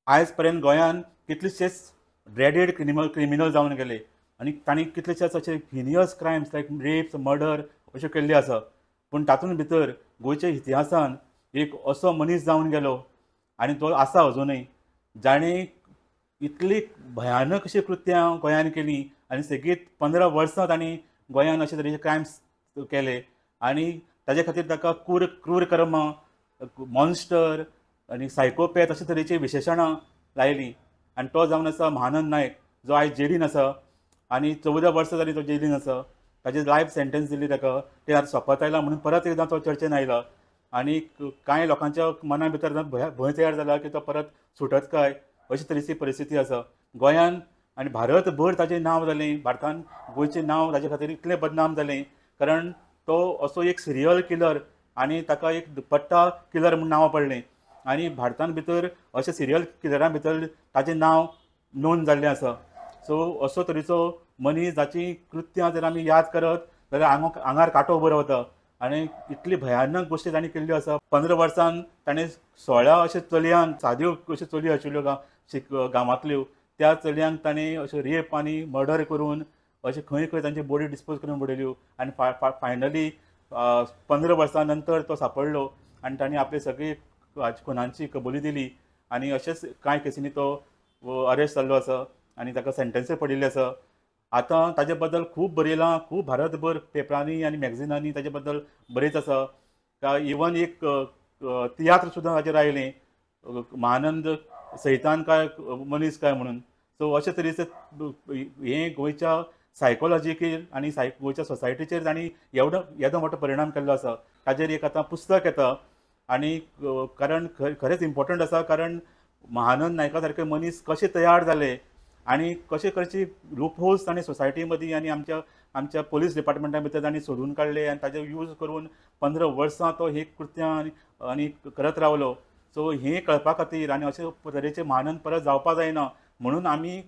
आयज पर्यंत गोंयान कितलेशेच ड्रेडेड क्रिमिनल जावन गेले आनी तांणी कितलेशेच अशे हिनियस क्रायम्स लायक रेप्स मर्डर अश्यो केल्ल्यो आसा. पूण तातूंत भितर गोंयच्या इतिहासान एक असो मनीस जावन गेलो आनी तो आसा अजुनूय, जाणें इतली भयानक अशी कृत्यां गोंयान केलीं आनी सेगीत 15 वर्सां तांणी गोंयान अशे तरेचे क्रायम्स केले आनी ताजे खातीर ताका क्रूर कर्म, मॉन्स्टर आनी सायकोपॅथ अशे तरेची विशेशणां लायलीं. आनी तो जावन आसा महानंद नायक, जो आयज जेलीन आसा आनी 14 वर्सां जालीं तो जेलीन आसा. ताजेर लायफ सेंटेन्स दिली ताका, तें आतां सोंपत आयलां म्हणून परत एकदां तो चर्चेन आयला. आनी कांय लोकांच्या मना भितर भंय तयार जाला की तो परत सुटत काय अशी तरेची परिस्थिती आसा गोंयान. आनी भारतभर ताचें नांव जालें, भारतान गोंयचें नांव ताचे खातीर इतलें बदनाम जालें कारण तो असो एक सिरियल किलर आनी ताका एक दुपट्टा किलर म्हूण नांव पडलें. आनी भारतान भितर अशे सिरियल किलरां भितर ताचें नांव नोंद जाल्लें आसा. सो असो तरेचो मनीस जाची कृत्यां जर आमी याद करत जाल्यार आंगार कांटो उबो रावता. आनी इतली भयानक गोश्टी तांणी केल्ल्यो आसा. 15 वर्सान ताणें 16 अशे चलयांक, साद्यो अश्यो चलयो आशिल्ल्यो गांवांतल्यो, त्या चलयांक ताणें अश्यो रेप आनी मर्डर करून अशे खंय खंय तांची बॉडी डिस्पोज करून उडयल्यो. आनी फायनली 15 वर्सां नंतर तो सांपडलो आनी ताणें आपली सगळी खुनांची कबुली दिली. आनी अशेंच कांय केसींनी तो अरेस्ट जाल्लो आसा आनी ताका सेंटेन्सूय पडिल्ली आसा. आतां ताजे बद्दल खूब बरयलां, खूब भारतभर पेपरांनी आनी मॅगझिनांनी ताजे बद्दल बरयत आसा. इवन एक तियात्र सुद्दां ताचेर आयलें, महानंद सैतान काय मनीस काय म्हणून. सो अशे तरेचे हें गोंयच्या सायकोलॉजीचेर आनी गोंयच्या सोसायटीचेर तांणी येदो मोठो परिणाम केल्लो आसा. ताजेर एक आतां पुस्तक येता आनी कारण खरेंच इम्पॉर्टंट आसा, कारण महानंद नायका सारके मनीस कशे तयार जाले आनी कशे कशे लूपहोल्स ताणें सोसायटी मदीं आनी आमच्या पुलीस डिपार्टमेंटा भितर तांणी सोदून काडले आनी ताजे यूज करून 15 वर्सां तो हे कृत्यां आनी करत रावलो. सो हें कळपा खातीर आनी अशे तरेचे महानंद परत जावपा जायना म्हणून आमी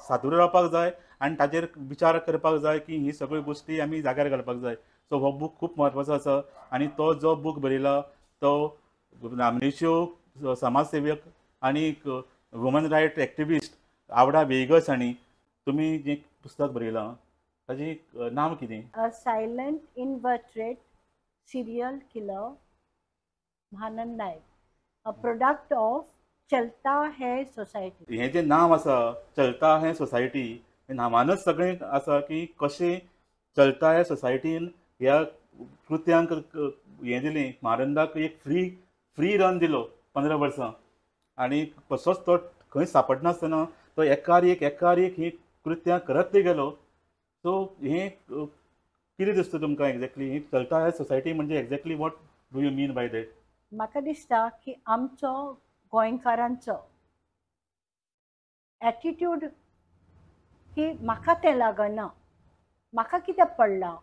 सादूर रावपाक जाय आनी ताजेर विचार करपाक जाय की ही सगळ्यो गोश्टी आमी जाग्यार घालपाक जाय. सो हो बूक खूब म्हत्वाचो आसा. आनी तो जो बूक बरयला तो नामनेच्यो समाजसेवक आनी woman right activist Auda Viegas हांणी तुमी जें पुस्तक बरयलां ताजें नांव कितें? A silent inverted serial killer Mahanand Naik, a product of चलता है सोसायटी. हें जें नांव आसा चलता है सोसायटी, हें नांवानच सगळें आसा की कशें चलता है सोसायटीन ह्या कृत्यांक हें दिलें, महानंदाक एक फ्री रन दिलो 15 वर्सां. आनी कसोच तो खंय सांपडनासतना तो एकार एक ही कृत्यां करत गेलो. सो हें कितें दिसता तुमकां एक्झॅक्टली ही चलता है सोसायटी म्हणजे exactly what do you mean by that? म्हाका दिसता की आमचो गोंयकारांचो एटिट्यूड की म्हाका तें लागना, म्हाका कितें पडलां,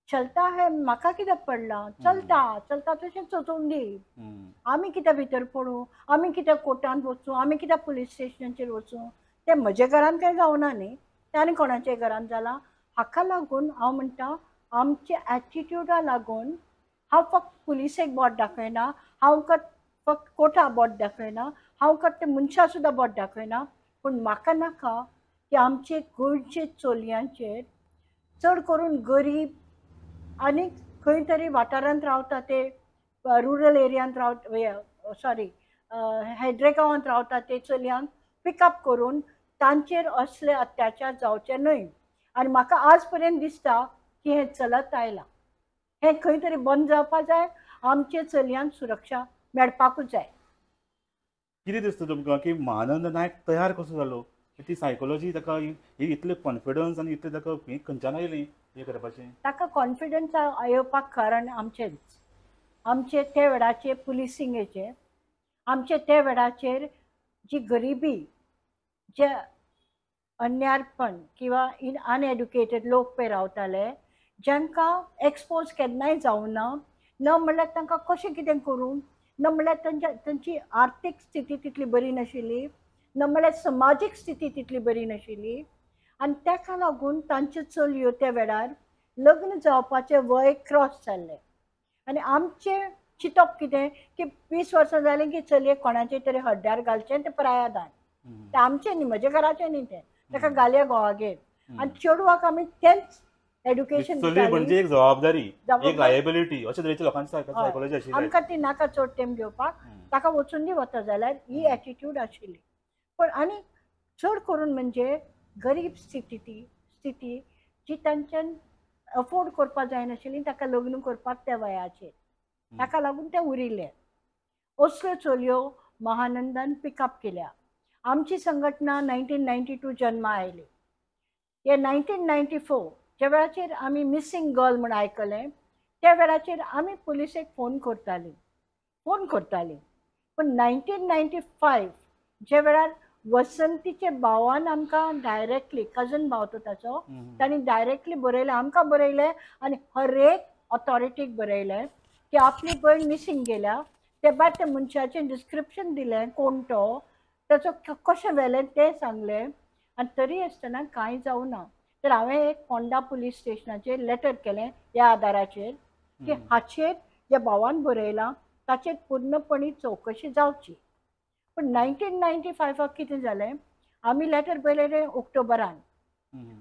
चलता है म्हाका कितें पडलां, चलता तशें चोचोवन दी, आमी कितें भितर पडूं, आमी कितें कोर्टांत वचूं, आमी कितें पुलीस स्टेशनाचेर वचूं, तें म्हज्या घरान कांय जावना न्ही, तें आनी कोणाच्या घरान जालां. हाका लागून हांव म्हणटा आमच्या एटिट्यूडा लागून हांव फक्त पुलिसेक बोट दाखयना, हांव फक्त कोर्टाक बोट दाखयना, हांव फक्त मनशां सुद्दां बोट दाखयना, पूण म्हाका नाका की आमचे गोंयचे चलयांचेर चड करून गरीब आनी खंय तरी वाठारांत रावता ते रुरल एरियांत हेड्रे गांवांत रावता ते चलयांक पिकअप करून तांचेर असले अत्याचार जावचे न्हय. आनी म्हाका आज पर्यंत दिसता की हें चलत आयलां, हें खंय तरी बंद जावपा जाय, आमचे चलयांक सुरक्षा मेळपाकूच जाय. कितें दिसता तुमकां की महानंद नायक तयार कसो जालो? ती सायकोलॉजी ताका इतले कॉन्फिडन्स आनी इतलें ताका हें खंयच्यान आयलें हें करपाचें? ताका कॉन्फिडन्स येवपाक कारण आमचे ते वेळाचे पुलिसिंगेचे, आमचे ते वेळाचेर जी गरिबी, जे अन्यारपण किंवा अनएड्युकेटेड लोक पळय रावताले, जांकां एक्सपोज केन्नाय जावना, न म्हणल्यार तांकां कशें कितें करूं, न म्हणल्यार तांची आर्थीक स्थिती तितली बरी नाशिल्ली, न म्हणल्यार समाजीक स्थिती तितली बरी नाशिल्ली. आनी ताका लागून तांच्यो चलयो त्या वेळार लग्न जावपाचें वय क्रॉस जाल्लें. आनी आमचे चिंतप कितें की 20 वर्सां जालीं की चलयेक कोणाचे तरी हड्ड्यार घालचें तें प्रायादान. तें आमचें न्ही, म्हज्या घराचें न्ही तें. ताका घालया घोवागेर. आनी चेडवाक आमी तेंच एड्युकेशन चली दितालीं. म्हणजे एक जबाबदारी, एक जबाबदारी. लायबिलिटी अशें तरेची लोकांची हय. सायकोलॉजी आशिल्ली. आमकां ती नाका चड तेंप घेवपाक. ताका वचून दी वता जाल्यार ही एटिट्यूड आशिल्ली. पण आनी चड करून म्हणजे गरीब स्थिती जी तांच्यान अफोर्ड करपाक जायनाशिल्ली ताका लग्न करपाक त्या वयाचेर. ताका लागून ते उरिल्ले. असल्यो चलयो महानंदान पिकअप केल्या. आमची संघटना 1992 जन्मा आयली. हे 1994 ज्या वेळाचेर आमी मिसींग गर्ल म्हण आयकलें त्या वेळाचेर आमी पुलिसेक फोन करतालीं. पण 1995 जे वेळार वसंतीचे भावान आमकां डायरेक्टली, कजन भाव तो ताचो, तांणी डायरेक्टली बरयलें, आमकां बरयलें आनी हर एक ऑथॉरिटीक बरयलें की आपली भयण मिसींग गेल्या. ते भायर त्या मनशाचें डिस्क्रिप्शन दिलें, कोण तो, ताचो कशें व्हेलें तें सांगलें. आनी तरी आसतना कांय जावं ना. तर हांवें एक फोंडा पुलीस स्टेशनाचेर लेटर केलें ह्या आदाराचेर की हाचेर जे भावान बरयलां ताचेर पूर्णपणी चवकशी जावची. पण 1995 कितें जालें, आमी लेटर बरयलें ऑक्टोबरान.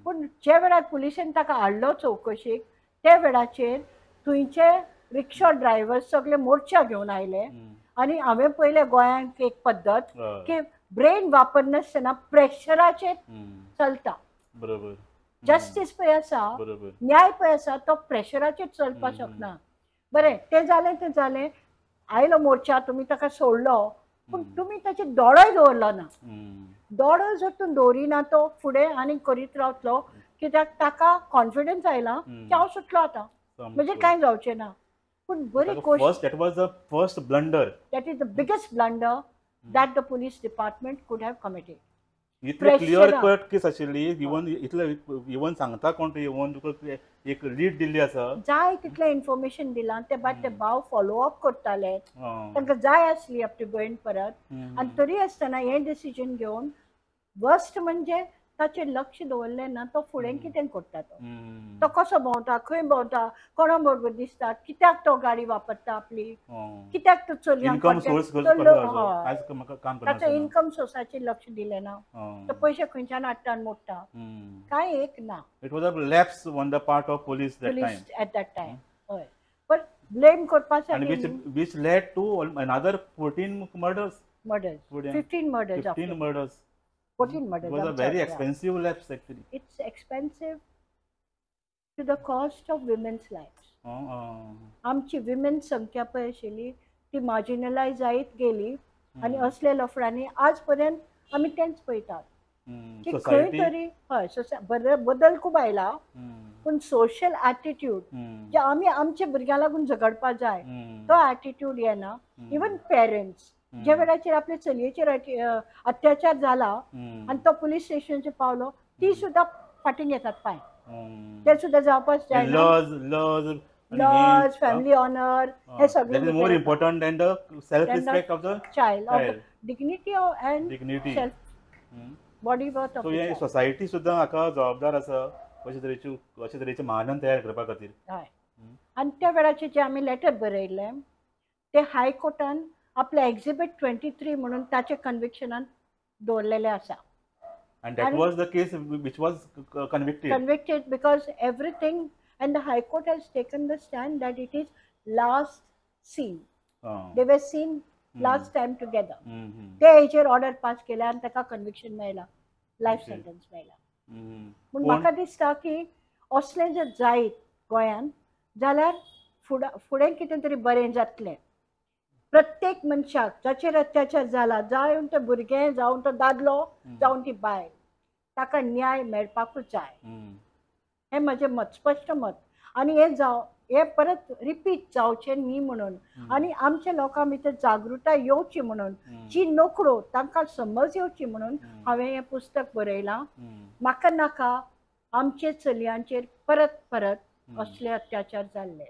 पूण जे वेळार पुलिसेन ताका हाडलो चवकशेक त्या वेळाचेर थंयचे रिक्षा ड्रायव्हर सगळे मोर्चा घेवन आयले. आनी हांवें पयलें गोंयांत एक पद्दत की ब्रेन वापरनासतना प्रेशराचेर चलता. बरोबर. जस्टीस पळय आसा, बरोबर. न्याय पळय आसा तो प्रेशराचेर चलपाक शकना. बरें, तें जालें. आयलो मोर्चा, तुमी ताका सोडलो, पूण तुमी ताचे दोळोय दवरलो ना. दोळो जर तूं दवरिना तो फुडें आनी करीत रावतलो कित्याक ताका कॉन्फिडन्स आयला की हांव सुटलो आतां, म्हणजे कांय जावचें ना. पूण बरी गोश्ट, that was the first blunder. that is the biggest blunder that the police department could have committed. इतले क्लियर कट केस आशिल्ली, इवन सांगता कोण ते इवन तुका एक लीड दिल्ली आसा. जाय तितलें इन्फॉर्मेशन दिलां. ते भायर ते भाव फॉलो अप करताले. तांकां जाय आसली आपली भयण परत. आनी तरी आसतना हें डिसिजन घेवन वर्स्ट म्हणजे ताचेर लक्ष दवरलें ना. तो फुडें कितें करता, तो कसो भोंवता, खंय भोंवता, कोणा बरोबर दिसता, कित्याक तो गाडी वापरता आपली, कित्याक तो चलयांक ताचो इन्कम सोर्साचेर लक्ष दिलें ना. तो पयशे खंयच्यान हाडटा आनी मोडटा, कांय एक ना. It was a lapse on the part of police at that time. हय, पण ब्लेम करपासाठी which led to another 14 murders. 15 murders. 15 murders. 14 murders. It was a very expensive lapse actually. It's expensive to the cost of women's lives. आमची women संख्या पळय आशिल्ली ती मार्जिनलायज जायत गेली. आनी असल्या लफड्यांनी आज पर्यंत आमी तेंच पळयतात की खंय तरी हय बदल खूब आयला. पूण सोशल एटिट्यूड जे आमी आमच्या भुरग्यां लागून झगडपाक जाय तो एटिट्यूड येना. इवन पेरेंट्स ज्या वेळाचेर आपल्या चलयेचेर अत्याचार जाला आनी तो पुलीस स्टेशनाचेर पावलो ती सुद्दां फाटीं घेतात पांय. ते सुद्दां जावपाक जायना. लॉज, फॅमिली ऑनर, हे सगळें more important than the self respect of the child, dignity end self body worth of. So society सुद्दां हाका जबाबदार आसा अशे तरेचे महानंद तयार करपा खातीर. हय. आनी त्या वेळाचेर जे आमी लेटर बरयलें ते हायकोर्टान आपले एक्झिबीट 23 म्हणून ताचे कन्विक्शनान दवरलेले आसा. And that was the case which was convicted because everything, and the High Court has taken the stand that it is last seen. They were seen last time together. ते हेचेर order pass केल्या आनी ताका conviction मेळ्ळां, life sentence मेळ्ळां. पूण म्हाका दिसता की असलें जर जायत गोंयांत जाल्यार फुडें कितें तरी बरें जातलें. प्रत्येक मनशाक जाचेर अत्याचार जाला, जावं ते भुरगें, जावं तो दादलो, जावं ती बायल, ताका न्याय मेळपाकूच जाय. हें म्हजें मत, स्पश्ट मत. आनी हे परत रिपीट जावचें न्ही म्हणून आनी आमच्या लोकां भितर जागृताय येवची म्हणून, जी नोकरो तांकां समज येवची म्हणून हांवें हें पुस्तक बरयलां. म्हाका नाका आमचे चलयांचेर परत परत असले अत्याचार जाल्ले.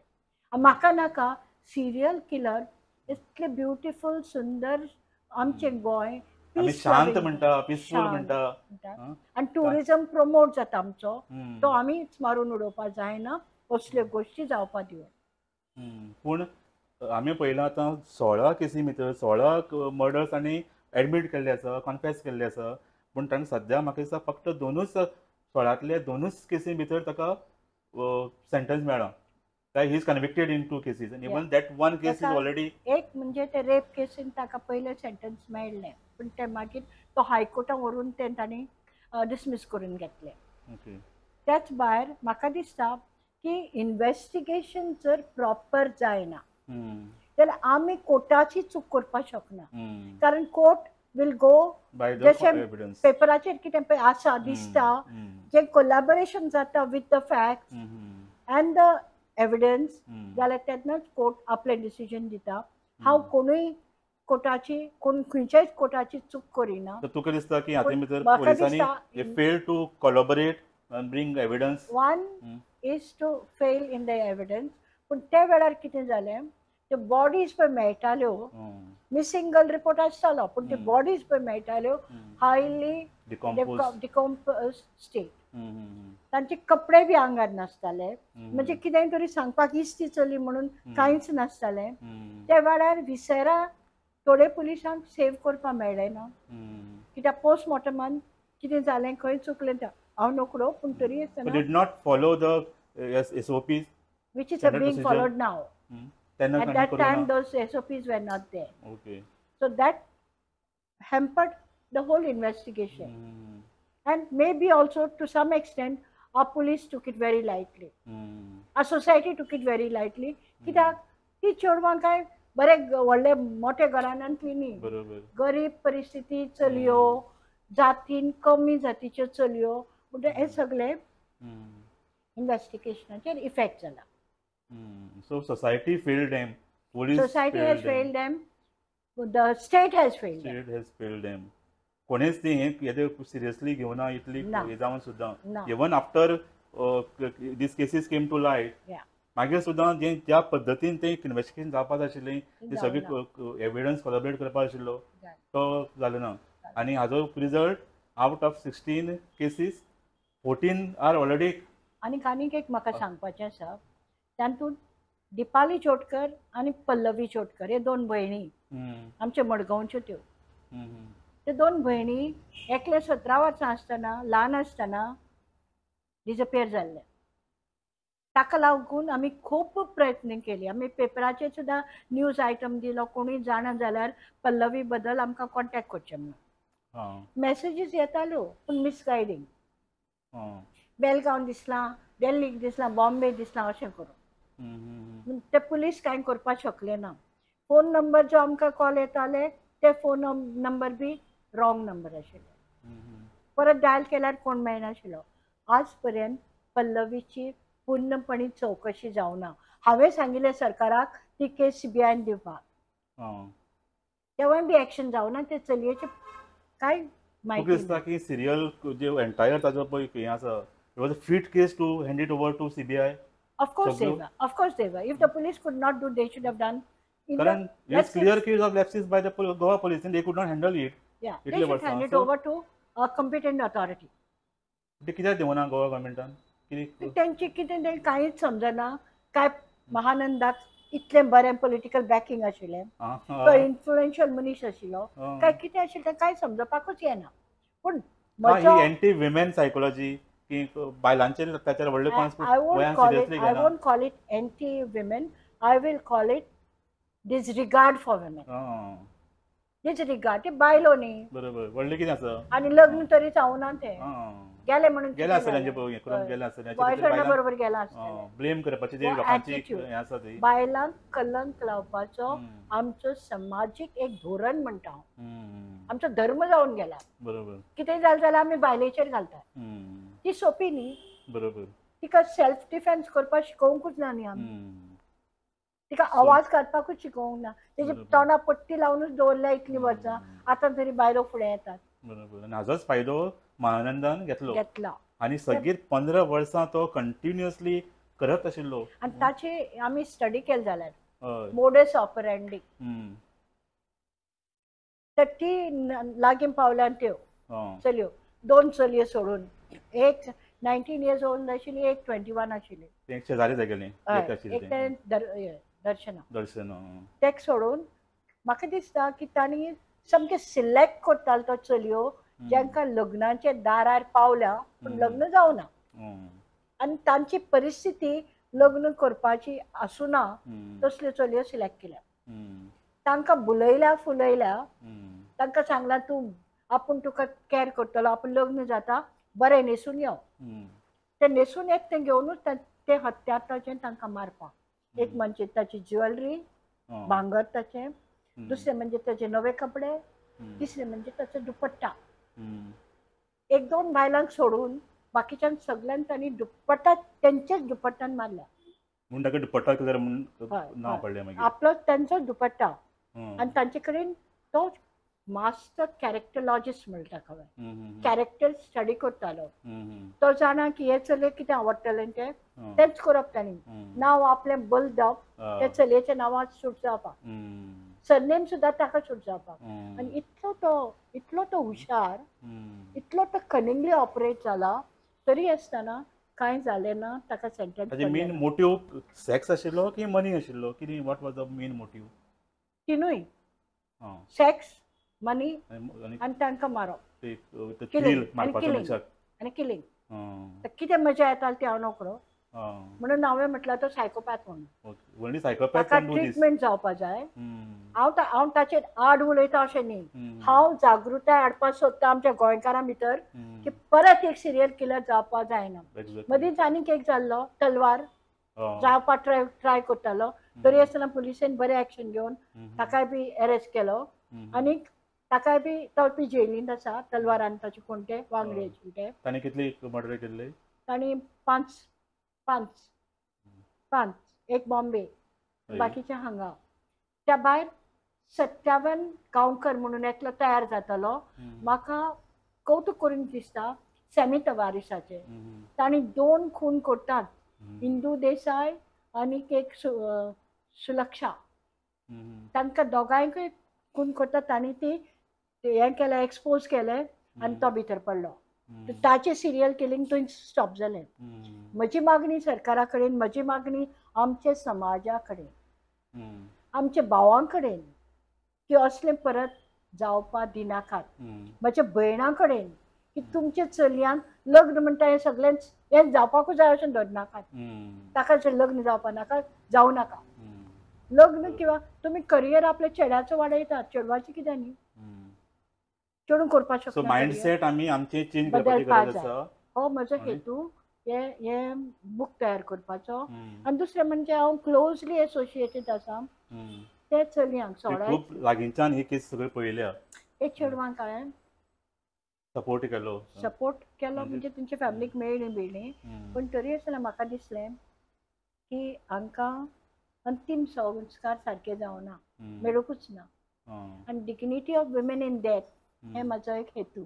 म्हाका नाका सिरियल किलर इतले ब्युटिफूल सुंदर आमचें गोंय शांत म्हणटा, पीसफूल म्हणटा, आनी टुरिजम प्रमोट जाता आमचो, तो आमीच मारून उडोवपाक जायना. असल्यो गोश्टी जावपाक दिवं. पूण आमी पळयलां आतां 16 केसी भितर 16 मर्डर्स आनी एडमीट केल्ले आसा, कन्फेस केल्ले आसा. पूण ताणें सद्या म्हाका दिसता फक्त 2च 16तले 2च केसी भितर ताका सेंटन्स मेळ्ळा. Like he is convicted in 2 cases and even that one case is ताका ऑलरेडी. एक म्हणजे ते रेप केसीन ताका पयले सेंटन्स मेळ्ळें, पण ते मागीर तो हायकोर्टान व्हरून ते तांणी डिसमीस करून घेतले. ओके. त्याच भायर म्हाका दिसता की इन्व्हेस्टिगेशन जर प्रॉपर जायना जाल्यार आमी कोर्टाची चूक करपाक शकना. कारण court will go by the जशें एविडन्स. पेपराचेर कितें पळय आसा दिसता, जे कोलॅबोरेशन जाता with the facts and the evidence, जाल्यार तेन्नाच कोर्ट आपलें डिसिजन दिता. हांव कोणूय कोर्टाची खंयच्याच कोर्टाची चूक करिना. तर तुका दिसता की हातूंत भितर म्हाका पोलिसांनी दिसता they fail to collaborate and bring evidence. One is to fail in the evidence. पूण त्या वेळार कितें जालें, त्यो बॉडीज पळय मेळटाल्यो, मिसिंगल रिपोर्ट आसतालो, पूण त्यो बॉडीज पळय मेळटाल्यो हायली डिकॉम्पोज स्टेट. तांचे कपडे बी आंगार नासताले, म्हणजे कितेंय तरी सांगपाक इस्ती चली म्हणून कांयच नासतालें. त्या वेळार विसेरा थोडे पुलिसांक सेव्ह करपाक मेळ्ळें ना, कित्याक पोस्टमॉर्टमान कितें जालें खंय चुकलें तें हांव नोकरो, पूण तरी आसतना did not follow the SOPs. which is standard being procedure. followed now. त्यांना At that time those SOPs were not there. Okay. So that hampered the whole investigation. And maybe also to some extent our police took it very lightly. Our society took it very lightly. कित्याक ती चेडवां काय बरे व्हडले मोठे घराण्यांतली न्ही, गरीब परिस्थिती चलयो, जातीन कमी जातीच्यो चलयो, म्हणजे हे सगळे इन्व्हेस्टिगेशनाचेर इफेक्ट जाला. So society failed them. Police Society has failed them. The state has failed them. State has failed them. कोणीच ती हे सिरियसली घेवना इतली हे जावन सुद्दां. Even after these cases came to light, मागीर सुद्दां जे ज्या पद्दतीन ते इन्व्हेस्टिगेशन जावपाक जाय आशिल्लें, ती सगळी एविडन्स कोलॅबोरेट करपाक आशिल्लो तो जालो ना. आनी हाजो result out of 16 cases 14 are already. आनीक एक म्हाका सांगपाचें आसा, तातूंत दिपाली चोडकर आनी पल्लवी चोडकर हे 2 भयणी आमचे मडगांवच्यो त्यो. ते 2 भयणी एकले 17 वर्सां आसतना, ल्हान आसतना डिसअपियर जाल्ले. ताका लागून आमी खूब प्रयत्न केले. आमी पेपराचेर सुद्दां न्यूज आयटम दिलो, कोणूय जाणा जाल्यार पल्लवी बद्दल आमकां कॉन्टॅक्ट करचें म्हणून. मॅसेजीस येताल्यो पूण मिसगायडींग. बेलगांव दिसलां, दिल्लीक दिसलां, बॉम्बे दिसलां, अशें करून ते पुलीस कांय करपाक शकले ना. फोन नंबर जो आमकां कॉल येताले ते phone number be wrong number आशिल्ले. परत डायल केल्यार कोण मेळनाशिल्लो. आज पर्यंत पल्लवीची पूर्णपणी चवकशी जावना. हांवें सांगिल्लें सरकाराक ती केस CBIन दिवपाक, तेव्हाय बी एक्शन जावना. ते चलयेचे कांय म्हायती दिसता की सिरियल जे एंटायर ताजो पळय हें आसा, it was a fit case to hand it over to CBI. Of course they were. Of course they were. If the police could not do, they should have done. Karan, it's clear case of lapses by the Goa police and they could not handle it. Yeah, they should hand it over to a competent authority. ते कित्याक देवना गोवा गव्हर्मेंटान? त्यांची कितें तें कांयच समजना. काय महानंदाक इतलें बरें पॉलिटिकल बॅकिंग आशिल्लें, तो इन्फ्लुएन्शियल मनीस आशिल्लो, काय कितें आशिल्लें तें कांय समजपाकूच येना. पूण ही एंटी विमेन सायकोलॉजी की बायलांचेर अत्याचार व्हडले I won't call it anti-women. I will call it disregard for women. Disregard. ते बायलो न्ही. बरोबर. व्हडले कितें आसा? आनी लग्न तरी जावना ते. गेले म्हणून गेला आसले तांचे पळय करून गेला आसले. बॉयफ्रेंडा बरोबर गेला आसले. ब्लेम करपाचे जे लोकांची हे आसा ती. बायलांक कलंक लावपाचो आमचो समाजीक एक धोरण म्हणटा हांव. आमचो धर्म जावन गेला. बरोबर. कितें जालें जाल्यार आमी बायलेचेर घालतात. ती सोपी न्ही. बरोबर. तिका सेल्फ डिफेन्स करपाक शिकोवंकूच ना न्ही आमी. तिका आवाज काडपाकूच शिकोवंक ना. तेजी तोंडा पट्टी लावनूच दवरल्या इतलीं वर्सां. आतां तरी बायलो फुडें येतात. बरोबर. आनी हाजोच फायदो महानंदान घेतला. आनी सगळीं 15 वर्सां तो कंटिन्युअसली करत आशिल्लो. आनी ताची आमी स्टडी केली जाल्यार मोडस ऑपरेंडी तर ती लागीं पावल्यान त्यो चलयो 2 चलयो सोडून, एक 19 years old आशिल्ली, एक 21 आशिल्ली. शेजारी जागेली दर्शन तेक सोडून म्हाका दिसता की तांणी सामकें सिलेक्ट करतालो तो चलयो जांकां लग्नाचे दारार पावल्या पूण लग्न जावना आनी तांची परिस्थिती लग्न करपाची आसुना तसल्यो चलयो सिलेक्ट केल्या तांकां बुलयल्या फुलयल्या तांकां सांगलां तूं आपूण तुका कॅर करतलो आपूण लग्न जाता बरें न्हेसून यो ते न्हेसून येत तें घेवनूच ते हत्याराचें तांकां मारपाक एक म्हणजे ताची ज्वेलरी भांगर ताचें दुसरें म्हणजे ताचे नवे कपडे तिसरें म्हणजे ताचो दुपट्टा एक दोन बायलांक सोडून बाकीच्यान सगळ्यांक तांणी दुपट्टा तेंचेच दुपट्टान मारल्या म्हूण ताका दुपट्टा कलर म्हूण नांव पडलें मागीर आपलो तांचो दुपट्टा आनी तांचे कडेन तो मास्टर कॅरेक्टरलॉजिस्ट म्हणटा हांवें कॅरेक्टर स्टडी करतालो तो जाणा की हे चलयेक कितें आवडटलें तेंच करप तांणी नांव आपलें बल दिवप त्या चलयेच्या नांवार सूट जावपाक सरनेम सुद्दां ताका सूट जावपाक आनी इतलो तो हुशार इतलो तो कनिंगली ऑपरेट जाला तरी आसतना कांय जालें ना ताका सेंटेन्स ताजे मेन मोटिव्ह सेक्स आशिल्लो की मनी आशिल्लो कितें what was the main motive तिनूय सेक्स मनी आनी तांकां मारप आनी किलिंग कितें मजा येताली ती हांव नोकरो म्हणून हांवें म्हटल्यार तो सायकोपॅथ म्हणून ताका ट्रिटमेंट जावपाक जाय हांव ताचेर आड उलयता अशें न्ही हांव जागृताय हाडपाक सोदता आमच्या गोंयकारां भितर की परत एक सिरियल किलर जावपाक जायना मदींच आनीक एक जाल्लो तलवार जावपाक ट्राय करतालो तरी आसतना पुलिसेन बरें एक्शन घेवन ताकाय बी अरेस्ट केलो आनी ताकाय बी तो बी जेलींत आसा तलवारान ताचे कोण ते वांगडी ते ताणें कितली मर्डर केल्ले तांणी पांच एक बॉम्बे बाकीचे हांगा त्या भायर 57 गांवकर म्हणून एकलो तयार जातालो म्हाका कौतूक करून दिसता सॅमी तवारिसाचे तांणी 2 खून करतात इंदू देसाय आनी एक सुलक्षा तांकां दोगांयकूय खून करतात तांणी ती हें केलें एक्सपोज केलें आनी तो भितर पडलो ताचें सिरियल किलिंग थंय स्टॉप जालें म्हजी मागणी सरकारा कडेन म्हजी मागणी आमच्या समाजा कडेन आमच्या भावां कडेन की असलें परत जावपाक दिनाकात म्हज्या भयणां कडेन की तुमच्या चलयांक लग्न म्हणटा हें सगळेंच हें जावपाकूच जाय अशें धरनाकात ताका जर लग्न जावपा नाका जावं नाका लग्न किंवा तुमी करियर आपल्या चेड्याचो वाडयतात चेडवाचें कितें न्ही चेडून करपाक शकता मायंडसेट आमी आमचे चेंज करपाची गरज आसा हो म्हजो हेतू हे बूक तयार करपाचो आनी दुसरें म्हणजे हांव क्लोजली एसोसिएटेड आसा ते चलयांक सोडाय खूब लागींच्यान ही केस सगळी पळयल्या एक चेडवांक हांवें सपोर्ट केलो म्हणजे तेंच्या फॅमिलीक मेळ्ळी बिळ्ळी पूण तरी आसतना म्हाका दिसलें की हांकां अंतीम संस्कार सारके जावना मेळूंकूच ना आनी dignity of women in death हे म्हजो एक हेतू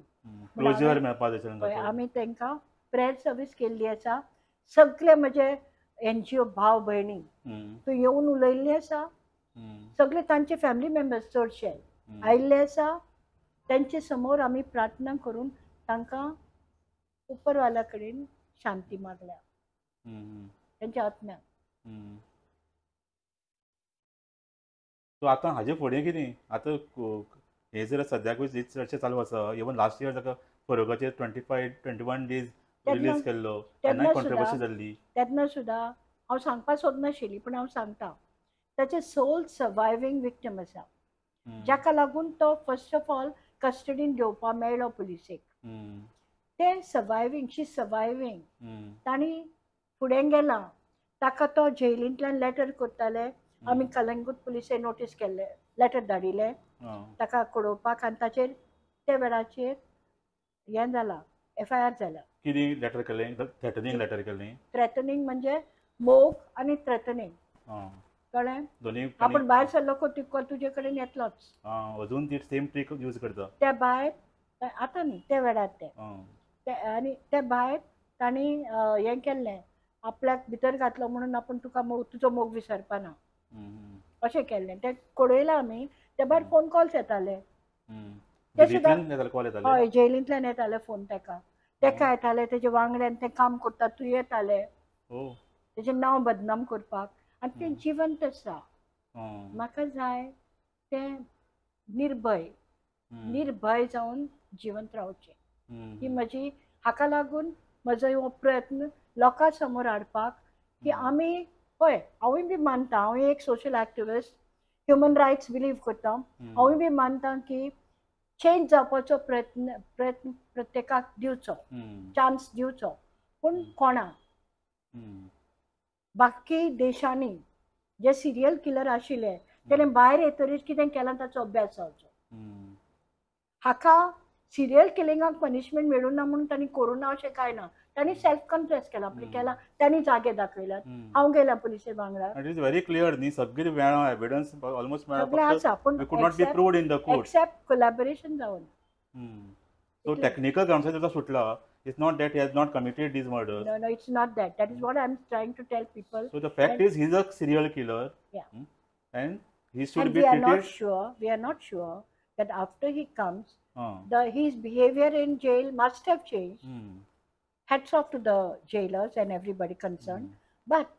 क्लोजर मेळपा जाय आमी तांकां प्रेयर सर्वीस केल्ली आसा सगळे म्हजे NGO भाव भयणी थंय येवन उलयल्ली आसा सगळे तांचे फॅमिली मेंबर्स चडशे आयिल्ले आसा तांचे समोर आमी प्रार्थना करून तांकां उपरवाल्या कडेन शांती मागल्या तांच्या आत्म्याक सो आतां हाजे फुडें कितें आतां हे जर सद्याकूच चर्चा चालू आसा इवन लास्ट इयर ताका फरोगाचेर 21 डेज रिलीज केल्लो तेन्ना कॉन्ट्रोवर्सी जाल्ली तेन्ना सुद्दां हांव सांगपाक सोदनाशिल्ली पूण हांव सांगता ताचे सोल सर्वायवींग विक्टीम आसा जाका लागून तो फर्स्ट ऑफ ऑल कस्टडीन घेवपाक मेळ्ळो पुलिसेक ते सर्वायवींग तांणी फुडें गेला ताका तो जेलींतल्यान लेटर करताले आमी कलंगूट पुलिसेन नोटीस केल्ले लेटर धाडिल्ले ताका कळोवपाक आनी ताचेर त्या वेळाचेर हें जाला FIR जाला कितें लेटर केलें थ्रेटनिंग लेटर केलें थ्रेटनिंग म्हणजे मोग आनी थ्रेटनिंग कळ्ळें आपूण भायर सरलो तितको तुजे कडेन येतलोच अजून ती सेम ट्रिक यूज करता त्या भायर आतां न्ही त्या वेळार ते आनी त्या भायर तांणी हें केल्लें आपल्याक भितर घातलो म्हणून आपूण तुका तुजो मोग विसरपाना अशें केल्लें तें कळयलां आमी त्या भायर फोन कॉल्स येताले ते सुद्दां हय जेलींतल्यान येताले फोन ताका येताले तेजे वांगड्यान तें काम करता तूं येताले तेजें नांव बदनाम करपाक आनी तें जिवंत आसा म्हाका जाय तें निर्भय जावन जिवंत रावचें ही म्हजी हाका लागून म्हजो हो प्रयत्न लोकां समोर हाडपाक की आमी पळय हांवूय बी मानता हांव एक social activist human rights believe करता हांवूय बी मानता की चेंज जावपाचो प्रयत्न प्रत्येकाक दिवचो चान्स दिवचो पूण कोणाक बाकी देशांनी जे सिरियल किलर आशिल्ले तेणे भायर येतरीच कितें केलां ताचो अभ्यास जावचो हाका सिरियल किलिंगाक पनिशमेंट मेळूं ना म्हणून तांणी करूं ना अशें कांय ना तांणी सेल्फ कन्फेस केला केला तांणी जागे दाखयल्यात हांव गेल्या पुलिशे वांगडा इट इज व्हेरी क्लियर न्ही सगळे मेळ्ळा एविडन्स ऑलमोस्ट मेळ्ळा सगळें आसा पूण could not be proved in the court except collaboration जावना सो टेक्निकल ग्राउंड्स ताका सुटला it's not that he has not committed these murders no it's not that is what I'm trying to tell people so the fact is he's a serial killer and he should and be we are not sure that after he comes his behavior in jail must have changed hats off to the jailers and everybody concerned but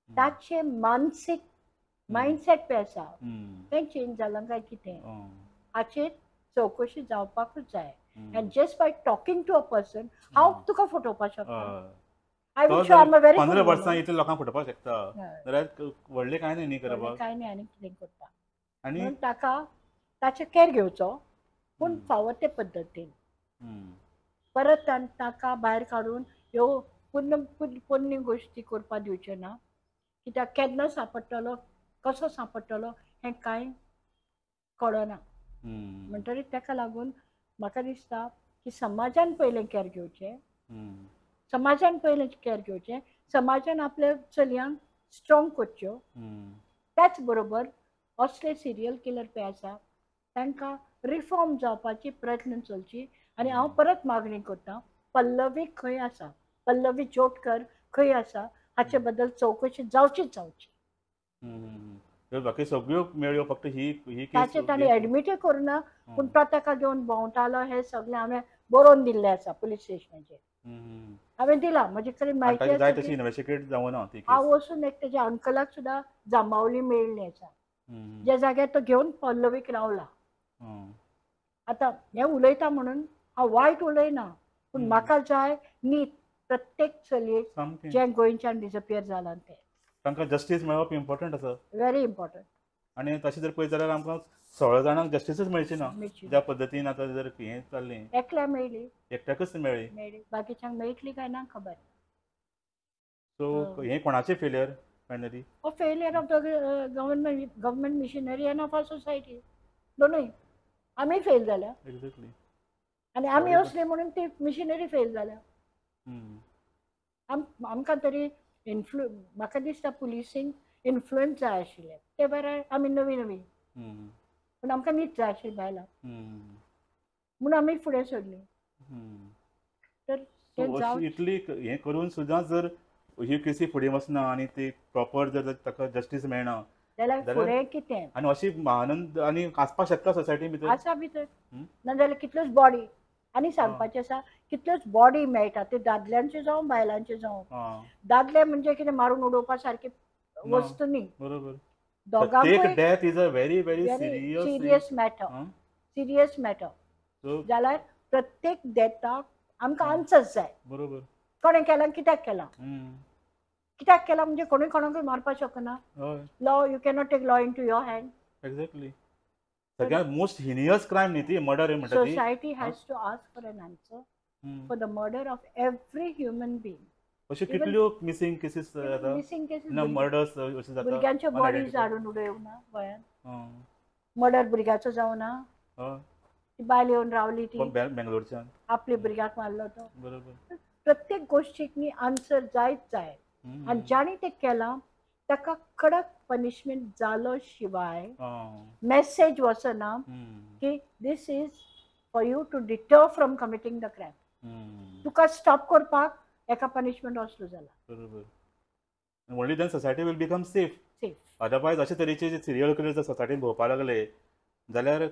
ताचे मानसिक mindset पे आसा तें change जालां काय कितें हाचेर चौकशी जावपाकूच जाय and just by talking to a person हांव तुका फटोवपाक शकता I will show I'm a very 15 वर्सां इतले लोकांक फटोवपाक शकता जाल्यार व्हडलें कांय न्ही करपाक कांय न्ही आनी कितें करता आनी म्हणून ताका ताचे केअर घेवचो पूण फावो ते पद्दतीन परत ताका भायर काडून ह्यो पुण्य गोश्टी करपाक दिवच्यो ना कित्याक केन्ना सांपडटलो कसो सांपडटलो हें कांय कळना म्हणटरीच ताका लागून म्हाका दिसता की समाजान पयलें केअर घेवचें समाजान आपल्या चलयांक स्ट्रॉंग करच्यो त्याच बरोबर असले सिरियल किलर पे आसा तांकां रिफॉर्म जावपाची प्रयत्न चलची आनी हांव परत मागणी करतां पल्लवी खंय आसा पल्लवी जोटकर खंय आसा हाचे बद्दल चौकशी जावचीच जावची बाकी सगळ्यो मेळ्यो फक्त ही ताचे ताणें एडमिटूय करुना पूण तो ताका घेवन भोंवतालो हें सगळें हांवें बरोवन दिल्लें आसा पुलीस स्टेशनाचेर हांवें दिलां म्हजे कडेन म्हायती जाय तशी इन्वेस्टिगेट जावना हांव वचून एक तेज्या अंकलाक सुद्दां जांबावली मेळ्ळी आसा ज्या जाग्यार तो घेवन पल्लवीक रावला आतां हें उलयता म्हणून हांव वायट उलयना पूण म्हाका जाय न्ही प्रत्येक चलयेक जें गोंयच्यान डिसअपियर जालां तें तांकां जस्टीस मेळप इम्पॉर्टंट आसा व्हेरी इम्पॉर्टंट आनी तशें जर पळयत जाल्यार आमकां 16 जाणांक जस्टीसच मेळची ना ज्या पद्दतीन आतां जर हें चल्लें एकल्या मेळ्ळी एकट्याकच मेळ्ळी बाकीच्यांक मेळटली काय ना खबर सो हें कोणाचें failure finally failure of the government machinery and of our society दोनूय आमी फेल जाल्या एक्झॅक्टली आनी आमी असले म्हणून ती मिशनरी फेल जाल्या आमकां तरी म्हाका दिसता पुलिसींक इन्फ्लुएन्स जाय आशिल्ले ते बरें आमी नवी पूण आमकां न्हीद जाय आशिल्ली बायलां म्हूण आमी फुडें सरली तर इतली हें करून सुद्दां जर ह्यो केसी फुडें वचना आनी ती प्रॉपर जर ताका जस्टीस मेळना जाल्यार फुडें कितें आनी अशी महानंद आनी आसपाक शकता सोसायटी भितर आसा भितर नाजाल्यार कितल्योच बॉडी आनी सांगपाचें आसा कितल्योच बॉडी मेळटा ते दादल्यांचे जावं बायलांचे जावं दादले म्हणजे कितें मारून उडोवपा सारकी वस्तू न्ही बरोबर दोगांकूय death is a very serious matter जाल्यार प्रत्येक डेथाक आमकां आन्सर्स जाय बरोबर कोणें केलां कित्याक केलां म्हणजे कोणूय कोणाकूय मारपाक शकना law you cannot take law into your hand exactly सगळ्यात मोस्ट हिनियस क्रायम न्ही ती मर्डर म्हणटा ती society has to ask for an answer for the murder of every human being अशे कितल्यो मिसिंग केसीस जाता मर्डर्स अशे जाता भुरग्यांच्यो बॉडीज हाडून उडोवना गोंयांत मर्डर भुरग्याचो जावना ती बायल येवन रावली ती बेंगलोरच्यान आपल्या भुरग्याक मारलो तो बरोबर प्रत्येक गोश्टीक न्ही आन्सर जायच जाय आनी जाणी ते केलां ताका कडक पनिशमेंट जालो शिवाय मेसेज वचना की this is for you to deter from committing the crime तुका स्टॉप करपाक एका पनिशमेंट असलो जाला बरोबर only then society will become safe otherwise अशे तरेचे जे सिरियल किलर जर सोसायटीन भोवपाक लागले जाल्यार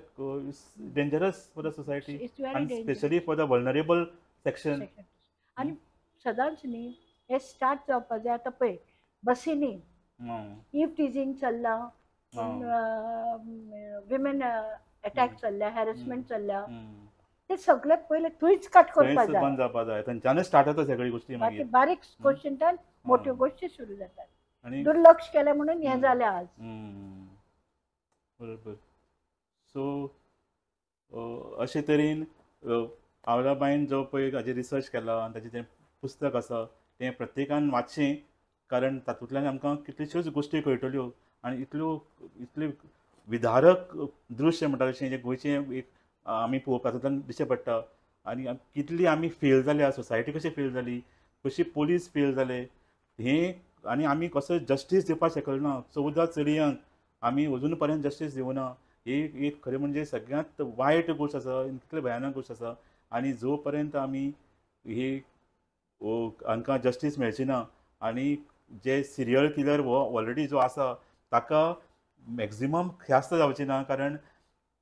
डेंजरस फॉर द सोसायटी आनी specially for the vulnerable section आनी सदांच न्ही हे स्टार्ट जावपाक जाय आतां पळय बसींनी इफ टिजींग चल्लां विमेन अटॅक चल्ल्या, हॅरेसमेंट चल्ल्या, हम्म. ते सगळे पहिले थंयच कट करपा थंयच जाय. बंद जावपा जाय, थंयच्यानच स्टार्ट जाता सगळी गोश्टी बाकी मागीर. बारीक गोश्टींतल्यान मोठ्यो गोश्टी सुरू जातात. आनी दुर्लक्ष केलें म्हणून हें जालें आज. बरोबर. सो अशे तरेन आवराबाईन जो पळय हाजेर रिसर्च केला आनी ताचें तें पुस्तक आसा तें प्रत्येकान वाचचें, कारण तातूंतल्यान आमकां कितल्योश्योच गोश्टी कळटल्यो आनी इतले विदारक दृश्य म्हणटा तशें जें गोंयचें एक आमी पळोवपाक दिश्टी पडटा. आनी कितली आमी फेल जाल्या, सोसायटी कशी फेल जाली, कशी पुलीस फेल जाले हें, आनी आमी कसो जस्टीस दिवपाक शकलना. 14 चलयांक आमी अजून पर्यंत जस्टीस दिवना. ही एक खरें म्हणजे सगळ्यांत वायट गोश्ट आसा, कितली भयानक गोश्ट आसा. आनी जो पर्यंत आमी ही हांकां जस्टीस मेळची ना आनी जे सिरियल किलर हो ऑलरेडी जो आसा ताका मॅक्झिमम ख्यास्त जावची ना, कारण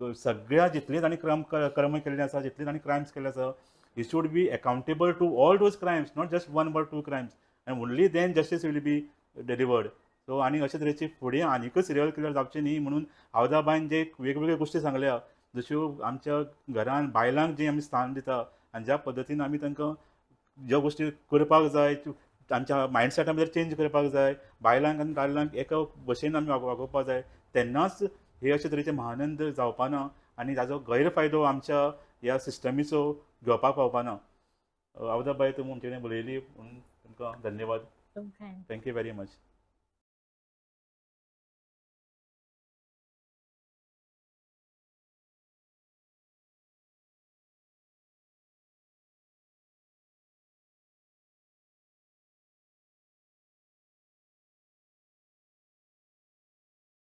सगळ्या जितले तांणी कर्म केल्ले आसा, जितले तांणी क्रायम्स केल्ले आसा, he should be accountable to all those crimes, not just 1 or 2 crimes, and only then justice will be delivered. So आनी अशे तरेची फुडें आनीकच सिरियल किलर जावचे न्ही म्हणून आवदाबाईन जे वेगवेगळ्यो गोश्टी सांगल्या, जश्यो आमच्या घरान बायलांक जी आमी स्थान दिता आनी ज्या पद्दतीन आमी तांकां ज्यो गोश्टी करपाक जाय तांच्या मायंडसेटा भितर चेंज करपाक जाय, बायलांक आनी दादल्यांक एका भशेन आमी वागोवपाक जाय, तेन्नाच हे अशे तरेचे महानंद जावपाना आनी ताजो गैरफायदो आमच्या ह्या सिस्टमीचो घेवपाक पावपाना. आवदाबाई तुमी आमचे कडेन उलयली म्हणून तुमकां धन्यवाद. तुमकां थँक्यू व्हेरी मच.